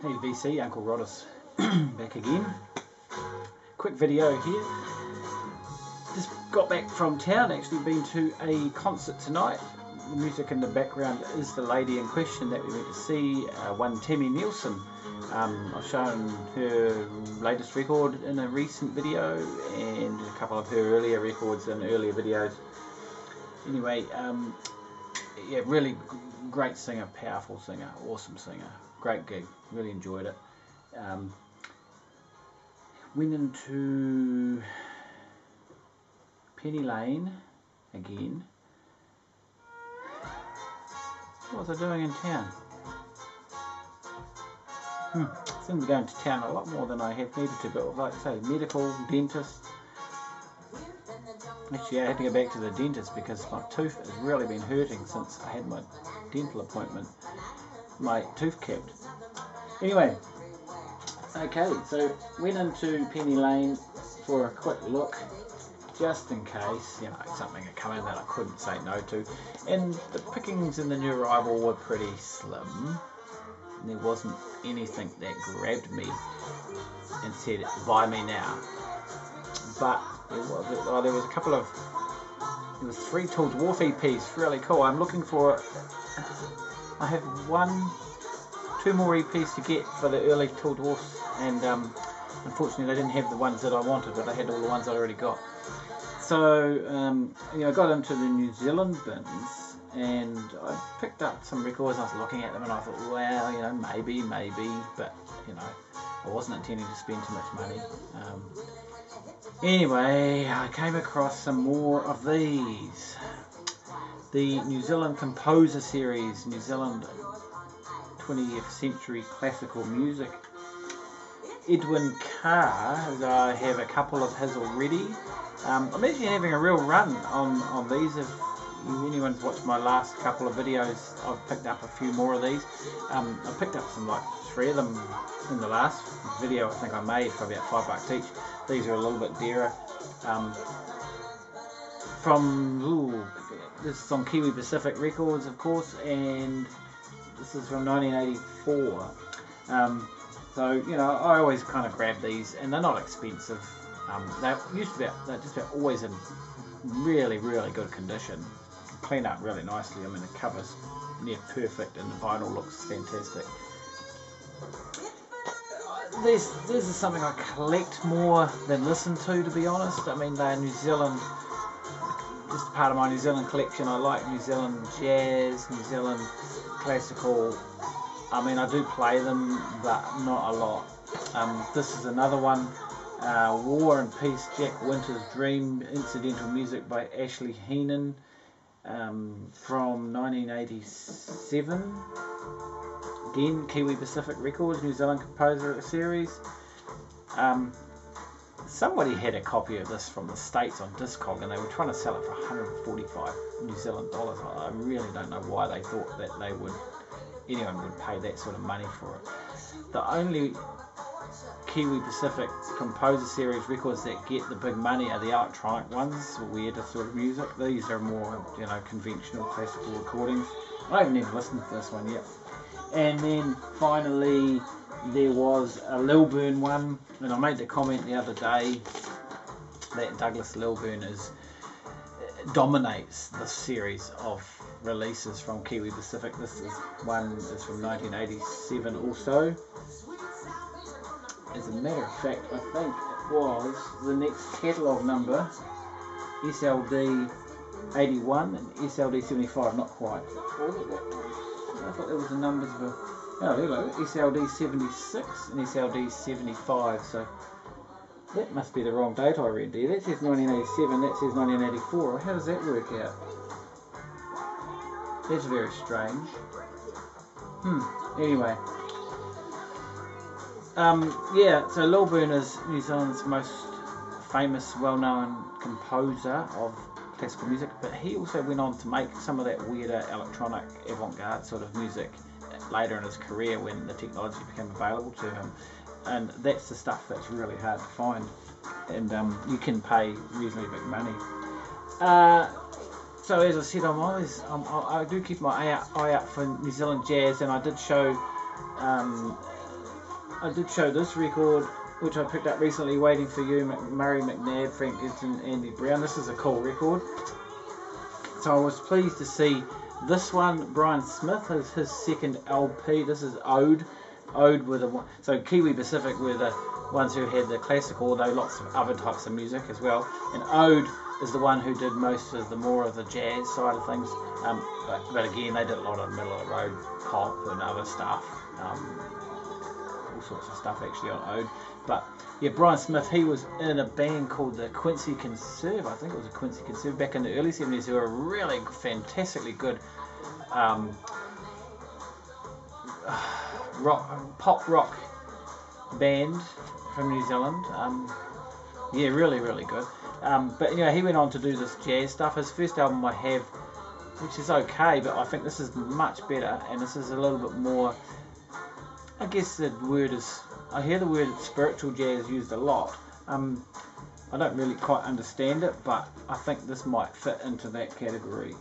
Hey VC, Uncle Roddus back again. Quick video here. Just got back from town, actually been to a concert tonight. The music in the background is the lady in question that we went to see, one Tammy Nielsen. I've shown her latest record in a recent video and a couple of her earlier records in earlier videos. Anyway, yeah, really great singer, powerful singer, awesome singer, great gig, really enjoyed it. Went into Penny Lane again. What was I doing in town? Seem to be going to town a lot more than I have needed to, but like I say, medical, dentist. Actually, I had to go back to the dentist because my tooth has really been hurting since I had my dental appointment. My tooth kept. Anyway, okay, so went into Penny Lane for a quick look, just in case, you know, something had come in that I couldn't say no to. And the pickings in the new arrival were pretty slim. And there wasn't anything that grabbed me and said, buy me now. But there was a couple of, there was 3 Tall Dwarf EPs, really cool. I'm looking for, I have 2 more EPs to get for the early Tall Dwarfs, and unfortunately they didn't have the ones that I wanted, but I had all the ones I already got. So, you know, I got into the New Zealand bins, and I picked up some records, and I was looking at them, and I thought, well, you know, maybe, but, you know, I wasn't intending to spend too much money. Anyway, I came across some more of these. The New Zealand Composer Series, New Zealand 20th Century Classical Music. Edwin Carr, I have a couple of his already. I'm actually having a real run on these. If anyone's watched my last couple of videos, I've picked up a few more of these. I picked up some, like 3 of them in the last video I think I made for about $5 each. These are a little bit dearer. This is on Kiwi Pacific Records, of course, and this is from 1984. So, you know, I always kind of grab these, and they're not expensive. They're just about always in really, really good condition. Clean up really nicely. I mean, the cover's near perfect, and the vinyl looks fantastic. This is something I collect more than listen to be honest. I mean, they're New Zealand, just part of my New Zealand collection. I like New Zealand jazz, New Zealand classical. I mean, I do play them, but not a lot. This is another one, War and Peace, Jack Winter's Dream, incidental music by Ashley Heenan, from 1987. Again, Kiwi Pacific Records, New Zealand Composer Series. Somebody had a copy of this from the States on Discog, and they were trying to sell it for 145 New Zealand dollars. I really don't know why they thought that anyone would pay that sort of money for it. The only Kiwi Pacific Composer Series records that get the big money are the electronic ones, weirder sort of music. These are more, you know, conventional classical recordings. I haven't even listened to this one yet. And then finally there was a Lilburn one, and I made the comment the other day that Douglas Lilburn dominates this series of releases from Kiwi Pacific. This is one is from 1987 also. As a matter of fact, I think it was the next catalogue number, SLD 81 and SLD 75, not quite. I thought there was the numbers for, oh, there you go, SLD 76 and SLD 75, so that must be the wrong date I read there. That says 1987, that says 1984. How does that work out? That's very strange. Anyway. Yeah, so Lilburn is New Zealand's most famous, well-known composer of classical music, but he also went on to make some of that weirder electronic avant-garde sort of music later in his career when the technology became available to him, and that's the stuff that's really hard to find, and you can pay reasonably big money. So as I said, I do keep my eye out for New Zealand jazz, and I did show I did show this record, which I picked up recently, Waiting for You, Murray McNabb, Frank Gibson, Andy Brown. This is a cool record. So I was pleased to see this one. Brian Smith is his second LP. This is Ode. Ode with a... So Kiwi Pacific were the ones who had the classical, although lots of other types of music as well. And Ode is the one who did most of the more of the jazz side of things. But again, they did a lot of middle of the road pop and other stuff. All sorts of stuff actually on Ode. But yeah, Brian Smith, he was in a band called the Quincy Conserve. I think it was a Quincy Conserve back in the early 70s, who were a really fantastically good pop rock band from New Zealand. Yeah, really, really good. But anyway, he went on to do this jazz stuff. His first album I have, which is okay, but I think this is much better, and this is a little bit more, I guess the word is, I hear the word spiritual jazz used a lot. I don't really quite understand it, but I think this might fit into that category.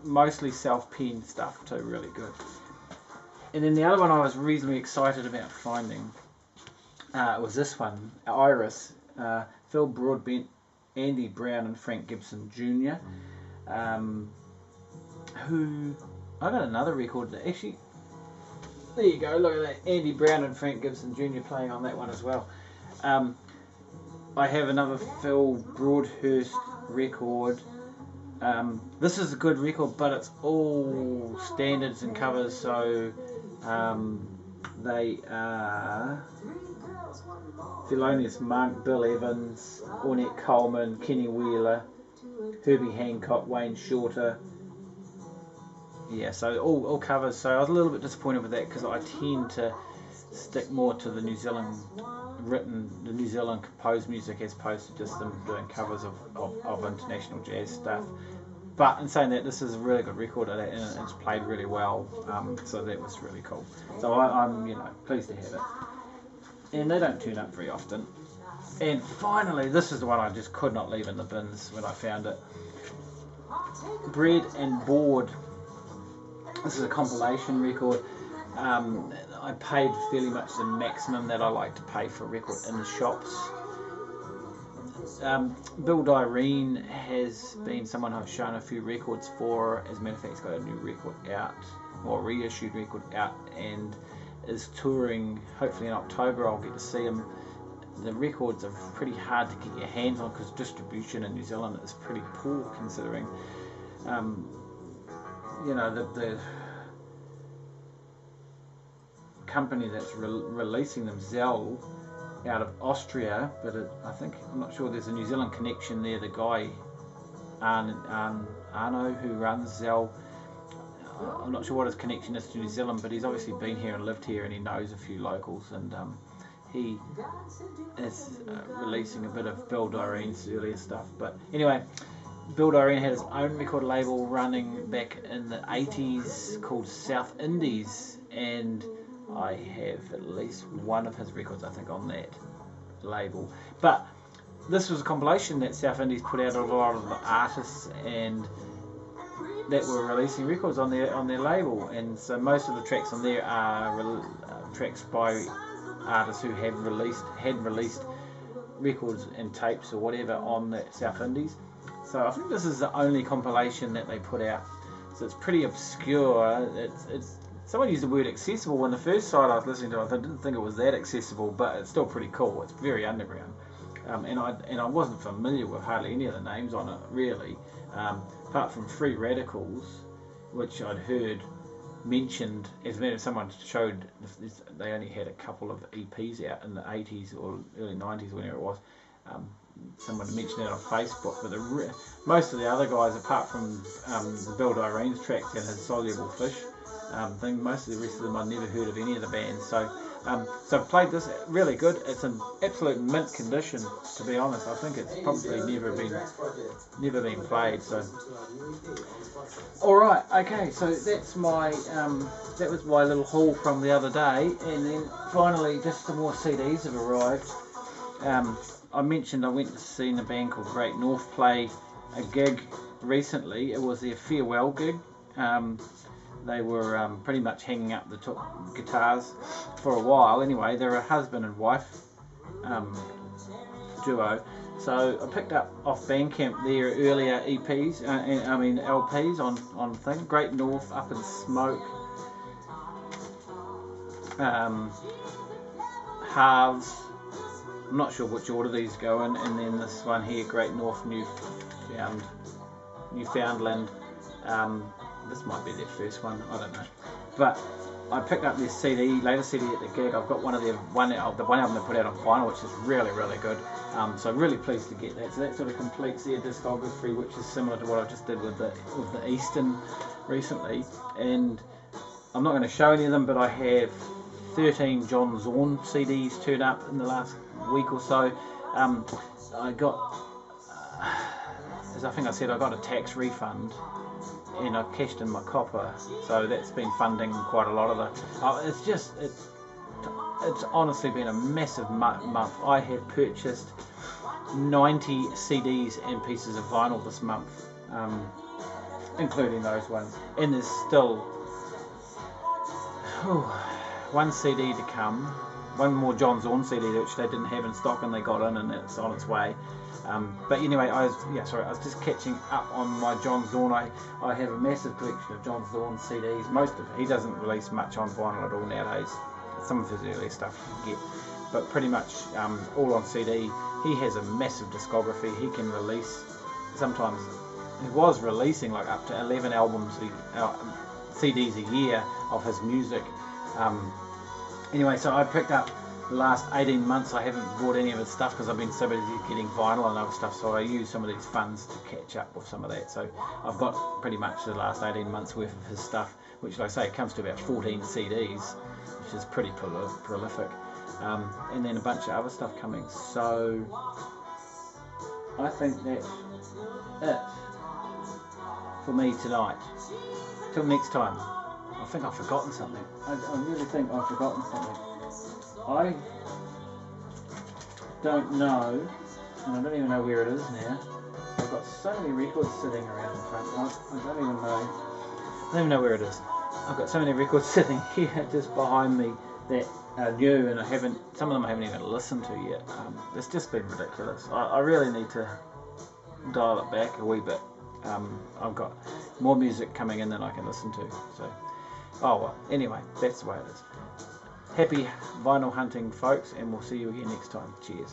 Mostly self-penned stuff too, really good. And then the other one I was reasonably excited about finding was this one, Iris, Phil Broadbent, Andy Brown and Frank Gibson Jr. Who, I got another record that actually, there you go, look at that, Andy Brown and Frank Gibson Jr. playing on that one as well. I have another Phil Broadhurst record. This is a good record, but it's all standards and covers, so they are Thelonious Monk, Bill Evans, Ornette Coleman, Kenny Wheeler, Herbie Hancock, Wayne Shorter. Yeah, so all covers. So I was a little bit disappointed with that, because I tend to stick more to the New Zealand composed music, as opposed to just them doing covers of international jazz stuff. But in saying that, this is a really good record, and it's played really well, so that was really cool. So I'm pleased to have it. And they don't turn up very often. And finally, this is the one I just could not leave in the bins when I found it. Bread and Board. This is a compilation record. I paid fairly much the maximum that I like to pay for a record in the shops. Bill Dyrene has been someone I've shown a few records for. As a matter of fact, he's got a new record out, or reissued record out, and is touring hopefully in October. I'll get to see him. The records are pretty hard to get your hands on, because distribution in New Zealand is pretty poor, considering the company that's releasing them, Zell, out of Austria, but I'm not sure there's a New Zealand connection there. The guy Arno, who runs Zell, I'm not sure what his connection is to New Zealand, but he's obviously been here and lived here, and he knows a few locals, and he is releasing a bit of Bill Dyrene's earlier stuff. But anyway, Bill Dyrene had his own record label running back in the 80s called South Indies, and I have at least one of his records, I think, on that label. But this was a compilation that South Indies put out of a lot of the artists and that were releasing records on their label, and so most of the tracks on there are tracks by artists who had released records and tapes or whatever on the South Indies. So I think this is the only compilation that they put out. So it's pretty obscure. It's someone used the word accessible when the first side I was listening to it. I didn't think it was that accessible, but it's still pretty cool. It's very underground, and I wasn't familiar with hardly any of the names on it really, apart from Free Radicals, which I'd heard mentioned. As a matter of someone showed, they only had a couple of EPs out in the 80s or early 90s, whenever it was. Someone mentioned it on Facebook, but most of the other guys, apart from the Bill Dyrene's tracks and his Soluble Fish thing, most of the rest of them I'd never heard of any of the bands. So I've played this, really good. It's an absolute mint condition, to be honest. I think it's probably never been played. So all right, okay. So that's my that was my little haul from the other day, and then finally just some more CDs have arrived. I mentioned I went to see a band called Great North play a gig recently. It was their farewell gig. they were pretty much hanging up the guitars for a while. Anyway, they're a husband and wife duo. So I picked up off Bandcamp their earlier EPs, LPs on thing. Great North, Up in Smoke, Halves. I'm not sure which order these go in, and then this one here, Great North, Newfoundland. This might be their first one, I don't know. But I picked up this latest CD at the gig. I've got one of the one album they put out on vinyl, which is really, really good. So I'm really pleased to get that. So that sort of completes their discography, which is similar to what I just did with the Eastern recently. And I'm not going to show any of them, but I have 13 John Zorn CDs turned up in the last week or so. I got, as I think I said, I got a tax refund, and I cashed in my copper, so that's been funding quite a lot of the. It's honestly been a massive month. I have purchased 90 CDs and pieces of vinyl this month, including those ones, and there's still one CD to come, one more John Zorn CD which they didn't have in stock and they got in, and it's on its way. But anyway, I was just catching up on my John Zorn. I have a massive collection of John Zorn CDs. Most of it, he doesn't release much on vinyl at all nowadays. Some of his early stuff you can get, but pretty much all on CD. He has a massive discography. He can release, sometimes he was releasing like up to 11 CDs a year of his music. Anyway, so I picked up the last 18 months. I haven't bought any of his stuff because I've been so busy getting vinyl and other stuff, so I use some of these funds to catch up with some of that. So I've got pretty much the last 18 months worth of his stuff, which, like I say, comes to about 14 CDs, which is pretty prolific. And then a bunch of other stuff coming. So I think that's it for me tonight. Till next time. I think I've forgotten something. I really think I've forgotten something. I don't know, and I don't even know where it is now. I've got so many records sitting around in front. I don't even know where it is. I've got so many records sitting here just behind me that are new, and some of them I haven't even listened to yet. It's just been ridiculous. I really need to dial it back a wee bit. I've got more music coming in than I can listen to. So, oh well. Anyway, that's the way it is. Happy vinyl hunting, folks, and we'll see you again next time. Cheers.